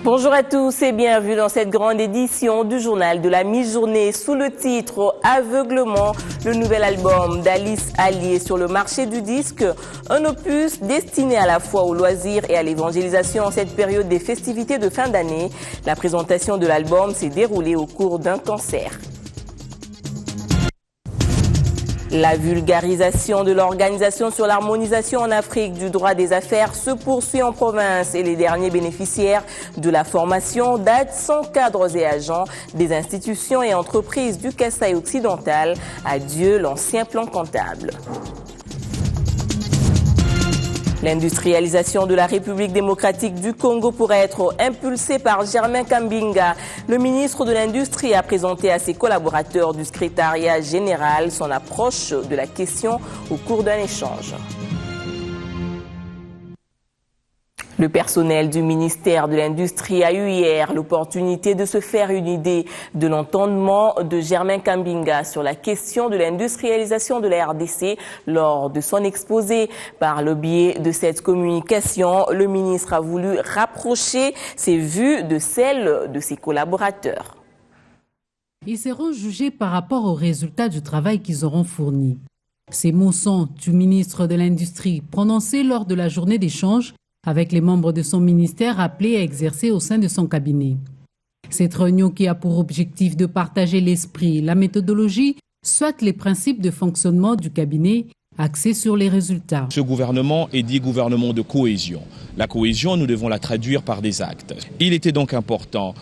Bonjour à tous et bienvenue dans cette grande édition du journal de la mi-journée sous le titre Aveuglement. Le nouvel album d'Alice Ali est sur le marché du disque, un opus destiné à la fois au loisir et à l'évangélisation en cette période des festivités de fin d'année. La présentation de l'album s'est déroulée au cours d'un concert. La vulgarisation de l'Organisation sur l'harmonisation en Afrique du droit des affaires se poursuit en province et les derniers bénéficiaires de la formation datent sans cadres et agents des institutions et entreprises du Kasaï occidental. Adieu l'ancien plan comptable. L'industrialisation de la République démocratique du Congo pourrait être impulsée par Germain Kambinga. Le ministre de l'Industrie a présenté à ses collaborateurs du secrétariat général son approche de la question au cours d'un échange. Le personnel du ministère de l'Industrie a eu hier l'opportunité de se faire une idée de l'entendement de Germain Kambinga sur la question de l'industrialisation de la RDC lors de son exposé. Par le biais de cette communication, le ministre a voulu rapprocher ses vues de celles de ses collaborateurs. Ils seront jugés par rapport aux résultats du travail qu'ils auront fourni. Ces mots sont du ministre de l'Industrie prononcés lors de la journée d'échange avec les membres de son ministère appelés à exercer au sein de son cabinet. Cette réunion qui a pour objectif de partager l'esprit, la méthodologie, soit les principes de fonctionnement du cabinet axés sur les résultats. Ce gouvernement est dit gouvernement de cohésion. La cohésion, nous devons la traduire par des actes. Il était donc important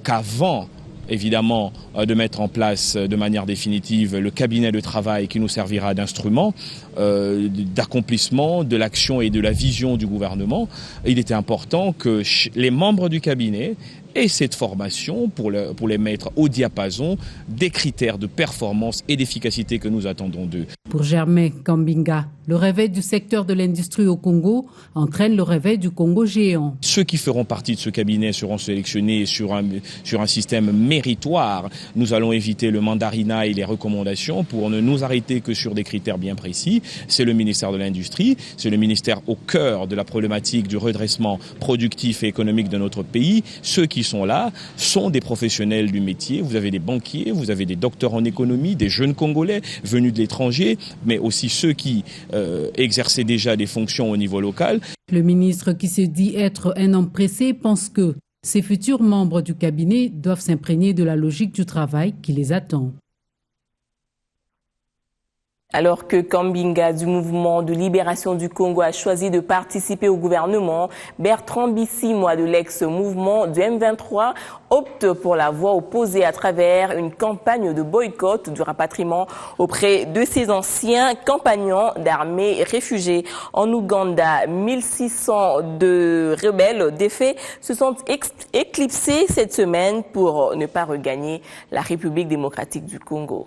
qu'avant évidemment de mettre en place de manière définitive le cabinet de travail qui nous servira d'instrument d'accomplissement de l'action et de la vision du gouvernement. Il était important que les membres du cabinet aient cette formation pour les mettre au diapason des critères de performance et d'efficacité que nous attendons d'eux. Pour Germain Kambinga, le réveil du secteur de l'industrie au Congo entraîne le réveil du Congo géant. Ceux qui feront partie de ce cabinet seront sélectionnés sur un système méritoire. Nous allons éviter le mandarinat et les recommandations pour ne nous arrêter que sur des critères bien précis. C'est le ministère de l'Industrie, c'est le ministère au cœur de la problématique du redressement productif et économique de notre pays. Ceux qui sont là sont des professionnels du métier. Vous avez des banquiers, vous avez des docteurs en économie, des jeunes Congolais venus de l'étranger, mais aussi ceux qui exerçaient déjà des fonctions au niveau local. Le ministre qui se dit être un homme pressé pense que ses futurs membres du cabinet doivent s'imprégner de la logique du travail qui les attend. Alors que Kambinga du mouvement de libération du Congo a choisi de participer au gouvernement, Bertrand Bisimwa de l'ex-mouvement du M23 opte pour la voie opposée à travers une campagne de boycott du rapatriement auprès de ses anciens compagnons d'armée réfugiés. En Ouganda, 1600 de rebelles défaits se sont éclipsés cette semaine pour ne pas regagner la République démocratique du Congo.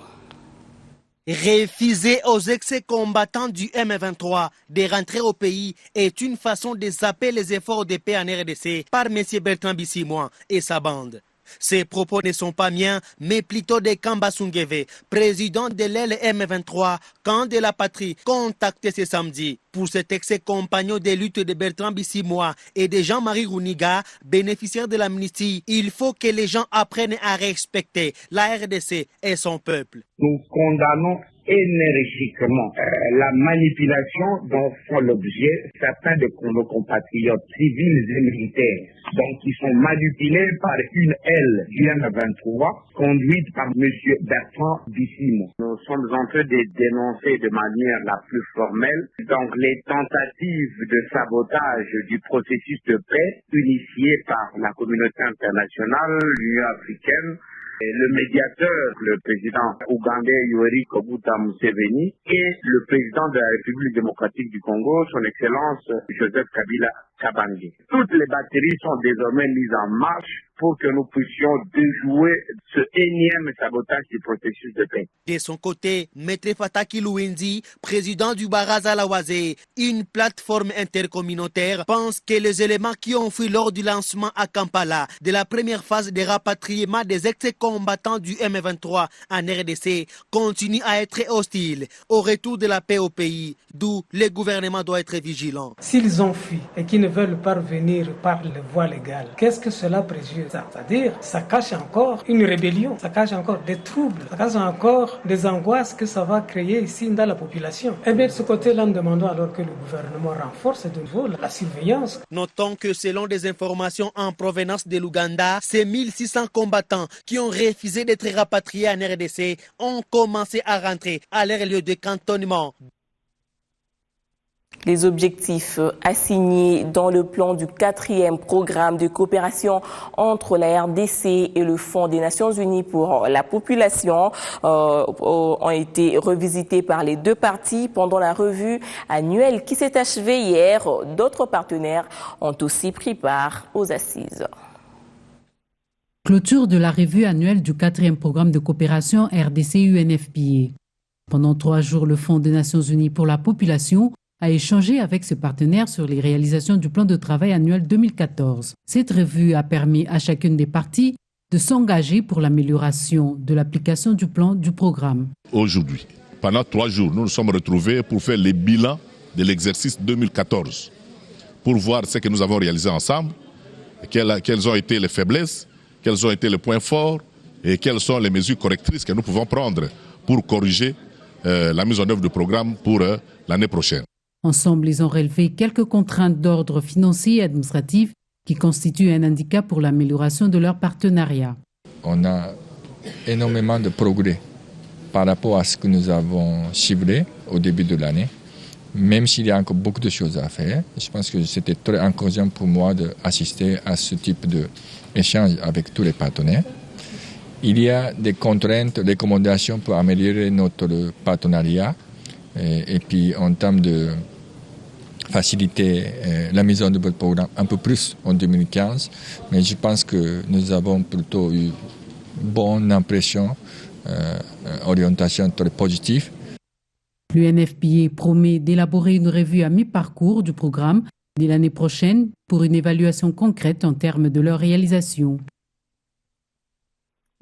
Refuser aux ex-combattants du M23 de rentrer au pays est une façon de zapper les efforts de paix en RDC par M. Bertrand Bisimwa et sa bande. Ces propos ne sont pas miens, mais plutôt de Kamba Sungeve, président de l'aile M23, camp de la patrie, contacté ce samedi. Pour cet ex-compagnon de lutte de Bertrand Bisimwa et de Jean-Marie Rouniga, bénéficiaires de l'amnistie, il faut que les gens apprennent à respecter la RDC et son peuple. Nous condamnons énergiquement la manipulation dont font l'objet certains de nos compatriotes civils et militaires, donc qui sont manipulés par une aile du M23 conduite par M. Bertrand Bisimwa. Nous sommes en train de dénoncer de manière la plus formelle donc les tentatives de sabotage du processus de paix initié par la communauté internationale, l'Union africaine, le médiateur, le président ougandais Yoweri Kaguta Museveni et le président de la République démocratique du Congo, son Excellence Joseph Kabila Kabange. Toutes les batteries sont désormais mises en marche pour que nous puissions déjouer ce énième sabotage du processus de paix. De son côté, Maître Fataki Louendi, président du Baraza Lawazé, une plateforme intercommunautaire, pense que les éléments qui ont fui lors du lancement à Kampala de la première phase de rapatriement des ex-combattants du M23 en RDC continuent à être hostiles au retour de la paix au pays, d'où le gouvernement doit être vigilant. S'ils ont fui et qu'ils ne veulent parvenir par les voies légales, qu'est-ce que cela préjuge? C'est-à-dire, ça cache encore une rébellion, ça cache encore des troubles, ça cache encore des angoisses que ça va créer ici dans la population. Et bien de ce côté-là, nous demandons alors que le gouvernement renforce de nouveau la surveillance. Notons que selon des informations en provenance de l'Ouganda, ces 1600 combattants qui ont refusé d'être rapatriés en RDC ont commencé à rentrer à leur lieu de cantonnement. Les objectifs assignés dans le plan du 4e programme de coopération entre la RDC et le Fonds des Nations Unies pour la population ont été revisités par les deux parties pendant la revue annuelle qui s'est achevée hier. D'autres partenaires ont aussi pris part aux assises. Clôture de la revue annuelle du 4e programme de coopération RDC-UNFPA. Pendant 3 jours, le Fonds des Nations Unies pour la population a échangé avec ses partenaires sur les réalisations du plan de travail annuel 2014. Cette revue a permis à chacune des parties de s'engager pour l'amélioration de l'application du plan du programme. Aujourd'hui, pendant 3 jours, nous nous sommes retrouvés pour faire les bilans de l'exercice 2014, pour voir ce que nous avons réalisé ensemble, quelles ont été les faiblesses, quels ont été les points forts et quelles sont les mesures correctrices que nous pouvons prendre pour corriger la mise en œuvre du programme pour l'année prochaine. Ensemble, ils ont relevé quelques contraintes d'ordre financier et administratif qui constituent un handicap pour l'amélioration de leur partenariat. On a énormément de progrès par rapport à ce que nous avons ciblé au début de l'année, même s'il y a encore beaucoup de choses à faire. Je pense que c'était très encourageant pour moi d'assister à ce type d'échange avec tous les partenaires. Il y a des contraintes, des recommandations pour améliorer notre partenariat et puis en termes de faciliter la mise en œuvre du programme un peu plus en 2015. Mais je pense que nous avons plutôt eu une bonne impression, orientation très positive. L'UNFPA promet d'élaborer une revue à mi-parcours du programme dès l'année prochaine pour une évaluation concrète en termes de leur réalisation.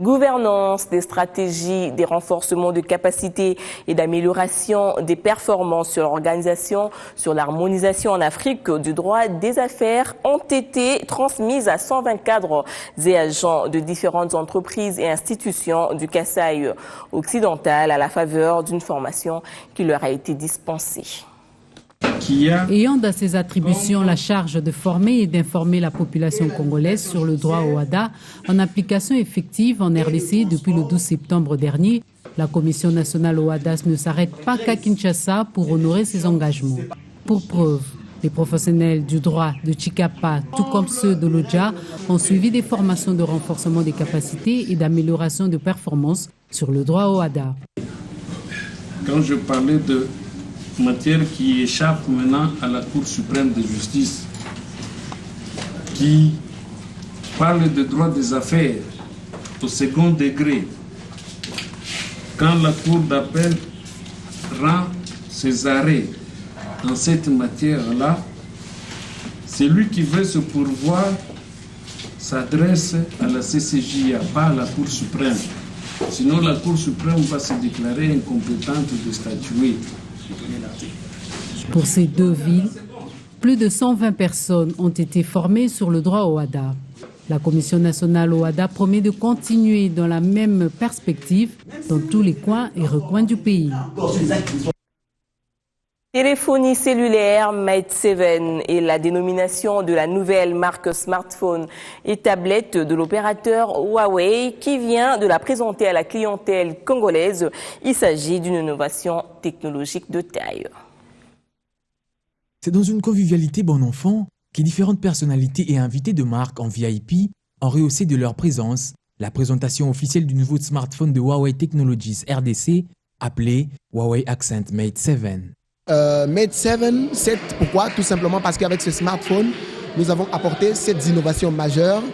Gouvernance des stratégies, des renforcements de capacités et d'amélioration des performances sur l'organisation, sur l'harmonisation en Afrique du droit des affaires ont été transmises à 120 cadres et agents de différentes entreprises et institutions du Kasaï occidental à la faveur d'une formation qui leur a été dispensée. Ayant dans ses attributions la charge de former et d'informer la population congolaise sur le droit au OHADA en application effective en RDC depuis le 12 septembre dernier, la Commission nationale au OHADA ne s'arrête pas qu'à Kinshasa pour honorer ses engagements. Pour preuve, les professionnels du droit de Chikapa, tout comme ceux de l'ODJA, ont suivi des formations de renforcement des capacités et d'amélioration de performance sur le droit au OHADA. Quand je parlais de matière qui échappe maintenant à la Cour suprême de justice, qui parle de droit des affaires au second degré, quand la Cour d'appel rend ses arrêts dans cette matière-là, celui qui veut se pourvoir s'adresse à la CCJ, pas à la Cour suprême. Sinon, la Cour suprême va se déclarer incompétente de statuer. Pour ces deux villes, plus de 120 personnes ont été formées sur le droit au OHADA. La Commission nationale au OHADA promet de continuer dans la même perspective dans tous les coins et recoins du pays. Téléphonie cellulaire Mate 7 est la dénomination de la nouvelle marque smartphone et tablette de l'opérateur Huawei qui vient de la présenter à la clientèle congolaise. Il s'agit d'une innovation technologique de taille. C'est dans une convivialité bon enfant que différentes personnalités et invités de marque en VIP ont rehaussé de leur présence la présentation officielle du nouveau smartphone de Huawei Technologies RDC appelé Huawei Accent Mate 7. Mate 7, pourquoi? Tout simplement parce qu'avec ce smartphone, nous avons apporté 7 innovations majeures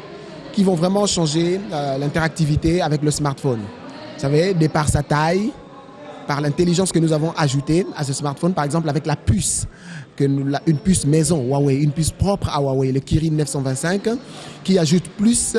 qui vont vraiment changer l'interactivité avec le smartphone. Vous savez, de par sa taille, par l'intelligence que nous avons ajoutée à ce smartphone, par exemple avec la puce, une puce maison Huawei, une puce propre à Huawei, le Kirin 925, qui ajoute plus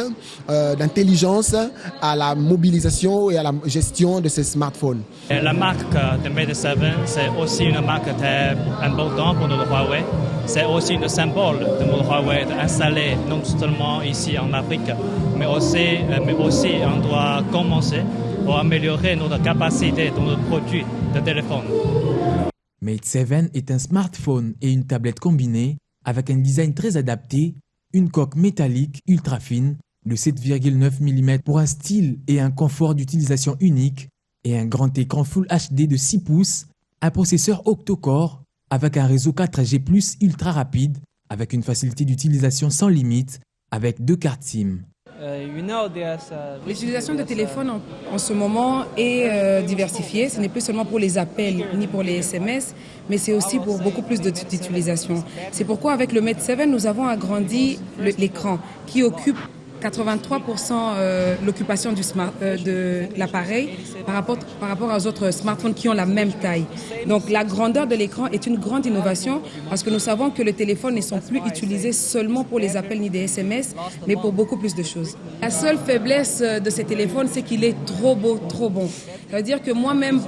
d'intelligence à la mobilisation et à la gestion de ces smartphones. La marque de Mate 7, c'est aussi une marque très importante pour notre Huawei. C'est aussi le symbole de notre Huawei installé non seulement ici en Afrique, mais aussi on doit commencer pour améliorer notre capacité dans notre produit de téléphone. Mate 7 est un smartphone et une tablette combinés avec un design très adapté, une coque métallique ultra fine de 7,9 mm pour un style et un confort d'utilisation unique et un grand écran Full HD de 6 pouces, un processeur octa-core avec un réseau 4G+ ultra rapide avec une facilité d'utilisation sans limite avec 2 cartes SIM. L'utilisation de téléphone en ce moment est diversifiée. Ce n'est plus seulement pour les appels ni pour les SMS, mais c'est aussi pour beaucoup plus d'utilisation. C'est pourquoi avec le Mate 7, nous avons agrandi l'écran qui occupe 83% l'occupation de l'appareil par rapport aux autres smartphones qui ont la même taille. Donc la grandeur de l'écran est une grande innovation parce que nous savons que les téléphones ne sont plus utilisés seulement pour les appels ni des SMS, mais pour beaucoup plus de choses. La seule faiblesse de ces téléphones, c'est qu'il est trop beau, trop bon. Ça veut dire que moi-même,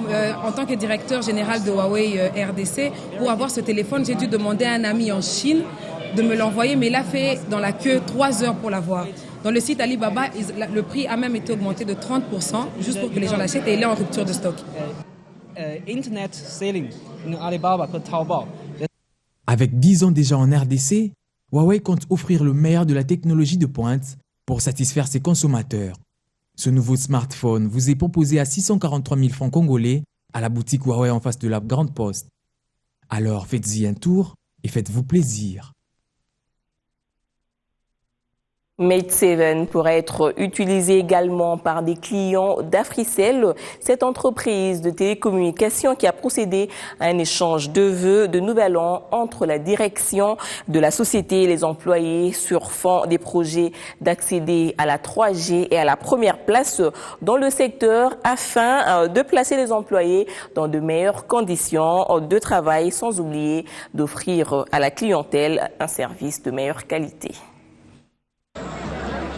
en tant que directeur général de Huawei RDC, pour avoir ce téléphone, j'ai dû demander à un ami en Chine de me l'envoyer, mais il a fait dans la queue 3 heures pour l'avoir. Dans le site Alibaba, le prix a même été augmenté de 30% juste pour que les gens l'achètent et il est en rupture de stock. Internet selling in Alibaba que Taobao. Avec 10 ans déjà en RDC, Huawei compte offrir le meilleur de la technologie de pointe pour satisfaire ses consommateurs. Ce nouveau smartphone vous est proposé à 643 000 francs congolais à la boutique Huawei en face de la Grande Poste. Alors faites-y un tour et faites-vous plaisir. Mate 7 pourrait être utilisé également par des clients d'Africell, cette entreprise de télécommunications qui a procédé à un échange de vœux de nouvel an entre la direction de la société et les employés sur fond des projets d'accéder à la 3G et à la première place dans le secteur afin de placer les employés dans de meilleures conditions de travail sans oublier d'offrir à la clientèle un service de meilleure qualité.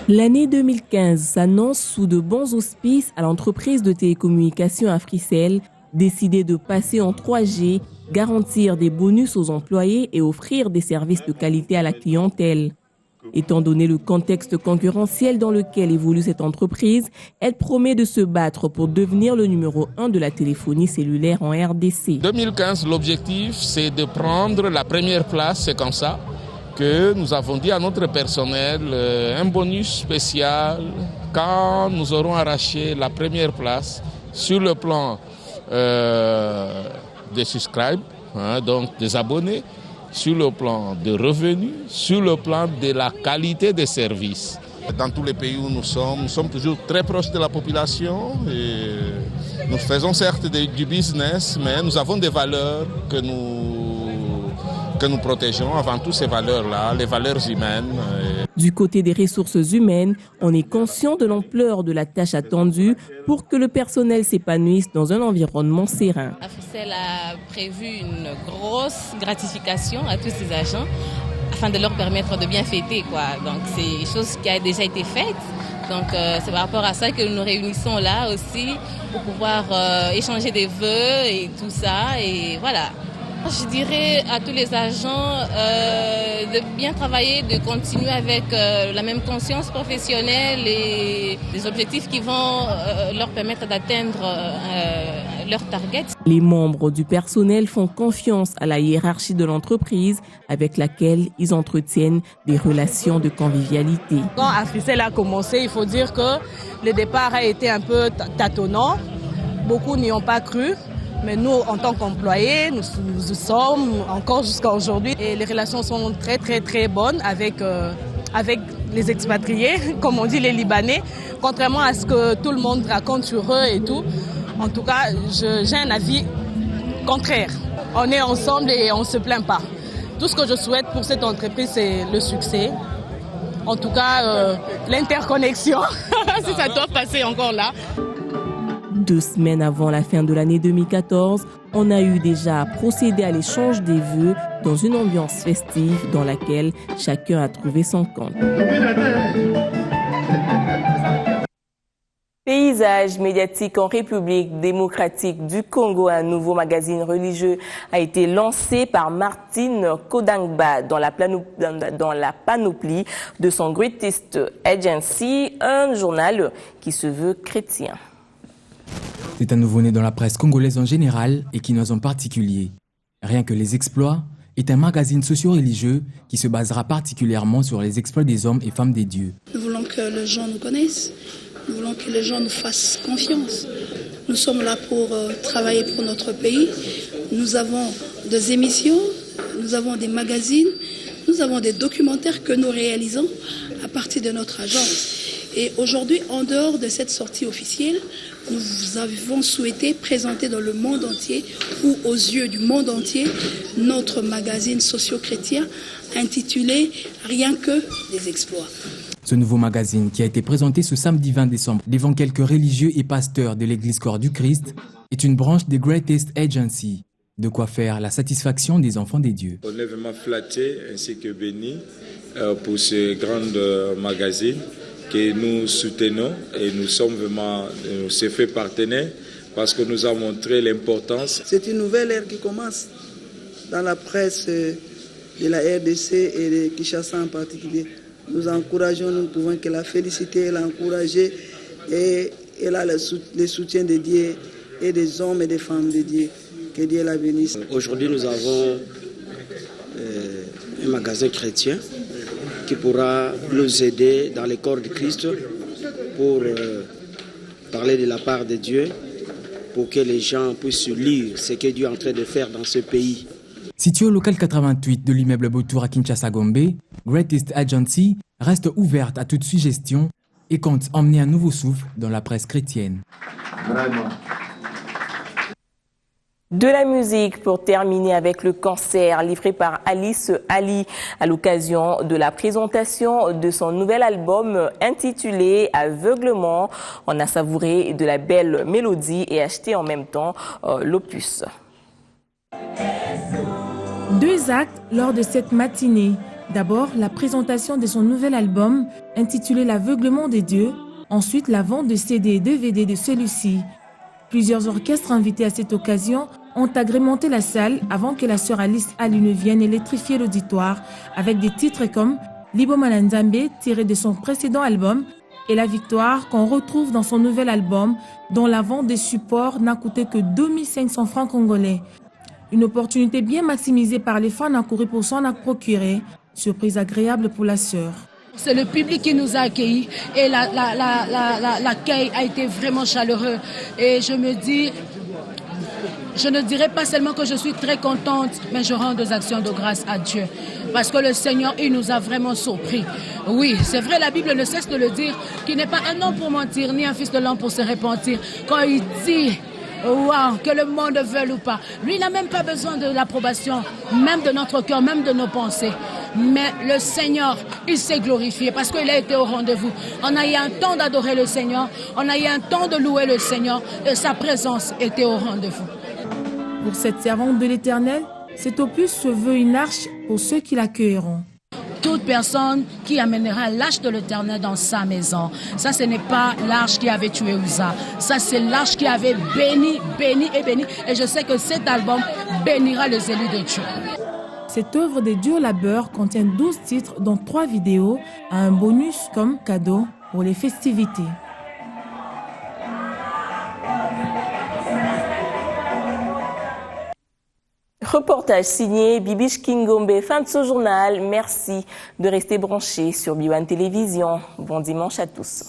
L'année 2015 s'annonce sous de bons auspices à l'entreprise de télécommunications Africell, décidée de passer en 3G, garantir des bonus aux employés et offrir des services de qualité à la clientèle. Étant donné le contexte concurrentiel dans lequel évolue cette entreprise, elle promet de se battre pour devenir le numéro 1 de la téléphonie cellulaire en RDC. 2015, l'objectif, c'est de prendre la première place, c'est comme ça que nous avons dit à notre personnel un bonus spécial quand nous aurons arraché la première place sur le plan des subscribes, donc des abonnés, sur le plan des revenus, sur le plan de la qualité des services. Dans tous les pays où nous sommes toujours très proches de la population et nous faisons certes du business, mais nous avons des valeurs que nous protégeons, avant tout ces valeurs-là, les valeurs humaines. Du côté des ressources humaines, on est conscient de l'ampleur de la tâche attendue pour que le personnel s'épanouisse dans un environnement serein. Africell a prévu une grosse gratification à tous ses agents afin de leur permettre de bien fêter, Donc c'est une chose qui a déjà été faite. Donc c'est par rapport à ça que nous nous réunissons là aussi pour pouvoir échanger des vœux et tout ça. Et voilà. Je dirais à tous les agents de bien travailler, de continuer avec la même conscience professionnelle et des objectifs qui vont leur permettre d'atteindre leur target. Les membres du personnel font confiance à la hiérarchie de l'entreprise avec laquelle ils entretiennent des relations de convivialité. Quand Africell a commencé, il faut dire que le départ a été un peu tâtonnant. Beaucoup n'y ont pas cru. Mais nous, en tant qu'employés, nous sommes encore jusqu'à aujourd'hui. Et les relations sont très, très, très bonnes avec les expatriés, comme on dit les Libanais. Contrairement à ce que tout le monde raconte sur eux et tout. En tout cas, j'ai un avis contraire. On est ensemble et on ne se plaint pas. Tout ce que je souhaite pour cette entreprise, c'est le succès. En tout cas, l'interconnexion, si ça doit passer encore là. 2 semaines avant la fin de l'année 2014, on a eu déjà procédé à l'échange des vœux dans une ambiance festive dans laquelle chacun a trouvé son compte. Paysage médiatique en République démocratique du Congo, un nouveau magazine religieux a été lancé par Martine Kodangba dans la panoplie de son Greatest Agency, un journal qui se veut chrétien. C'est un nouveau-né dans la presse congolaise en général et quinoise en particulier. Rien que les exploits est un magazine socio-religieux qui se basera particulièrement sur les exploits des hommes et femmes des dieux. Nous voulons que les gens nous connaissent. Nous voulons que les gens nous fassent confiance. Nous sommes là pour travailler pour notre pays. Nous avons des émissions, nous avons des magazines, nous avons des documentaires que nous réalisons à partir de notre agence. Et aujourd'hui, en dehors de cette sortie officielle, nous avons souhaité présenter dans le monde entier, ou aux yeux du monde entier, notre magazine socio-chrétien intitulé « Rien que des exploits ». Ce nouveau magazine, qui a été présenté ce samedi 20 décembre devant quelques religieux et pasteurs de l'église Corps du Christ, est une branche des Greatest Agency. De quoi faire la satisfaction des enfants des dieux. On est vraiment flattés ainsi que bénis pour ce grand magazine que nous soutenons et nous sommes vraiment ses faits partenaires parce que nous avons montré l'importance. C'est une nouvelle ère qui commence dans la presse de la RDC et de Kinshasa en particulier. Nous encourageons, nous ne pouvons que la féliciter, l'encourager et elle a le soutien de Dieu et des hommes et des femmes de Dieu. Que Dieu la bénisse. Aujourd'hui, nous avons un magasin chrétien qui pourra nous aider dans les corps du Christ pour parler de la part de Dieu, pour que les gens puissent lire ce que Dieu est en train de faire dans ce pays. Situé au local 88 de l'immeuble Beautour à Kinshasa-Gombe, Greatest Agency reste ouverte à toute suggestion et compte emmener un nouveau souffle dans la presse chrétienne. Vraiment. De la musique pour terminer avec le concert livré par Alice Ali à l'occasion de la présentation de son nouvel album intitulé Aveuglement. On a savouré de la belle mélodie et acheté en même temps l'opus. 2 actes lors de cette matinée. D'abord, la présentation de son nouvel album intitulé L'aveuglement des dieux. Ensuite, la vente de CD et DVD de celui-ci. Plusieurs orchestres invités à cette occasion ont agrémenté la salle avant que la sœur Alice Ali ne vienne électrifier l'auditoire avec des titres comme Libo Malanzambe tiré de son précédent album et La Victoire qu'on retrouve dans son nouvel album dont la vente des supports n'a coûté que 2500 francs congolais. Une opportunité bien maximisée par les fans accourus pour s'en procurer. Surprise agréable pour la sœur. C'est le public qui nous a accueillis et l'accueil a été vraiment chaleureux. Et je me dis, je ne dirais pas seulement que je suis très contente, mais je rends des actions de grâce à Dieu. Parce que le Seigneur, il nous a vraiment surpris. Oui, c'est vrai, la Bible ne cesse de le dire, qu'il n'est pas un homme pour mentir, ni un fils de l'homme pour se repentir. Quand il dit... Wow, que le monde veuille ou pas. Lui, il n'a même pas besoin de l'approbation, même de notre cœur, même de nos pensées. Mais le Seigneur, il s'est glorifié parce qu'il a été au rendez-vous. On a eu un temps d'adorer le Seigneur, on a eu un temps de louer le Seigneur et sa présence était au rendez-vous. Pour cette servante de l'Éternel, cet opus se veut une arche pour ceux qui l'accueilleront. Toute personne qui amènera l'arche de l'Éternel dans sa maison. Ça, ce n'est pas l'arche qui avait tué Uza. Ça, c'est l'arche qui avait béni. Et je sais que cet album bénira les élus de Dieu. Cette œuvre de dur labeur contient 12 titres, dont 3 vidéos, à un bonus comme cadeau pour les festivités. Reportage signé Bibiche Kingombe. Fin de ce journal. Merci de rester branchés sur B1 Télévision. Bon dimanche à tous.